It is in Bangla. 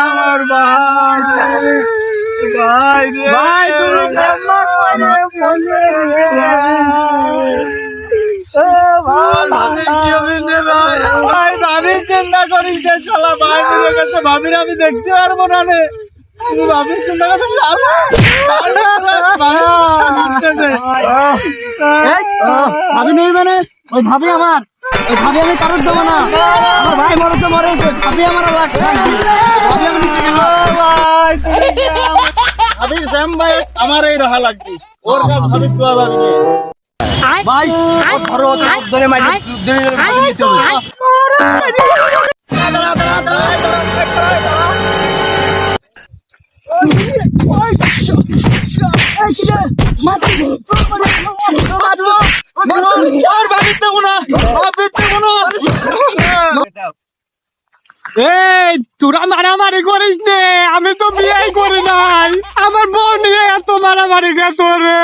আমার ভাই ভাই ভাই ভাই ভাবির চিন্তা করিস না শালা ভাই মরে গেছে ভাবির আমি দেখতে পারবো না রে তুই ভাবির চিন্তা করছিস ভাবি নেই মানে ওই ভাবি আমার ওই ভাবি আমি কারোর দেবো না আমার ভাই মরেছে মরেছে ভাবি আমার ভাবির শ্যাম ভাই আমার এই রাহা লাগবে ওর কাছে ভাবির দোয়া লাগবে ভাই ধরো ধরে মারি তোরা মারামারি করিস নে আমি তো বিয়ে করি নাই আমার বউ নিয়ে এত মারামারি গে তোরে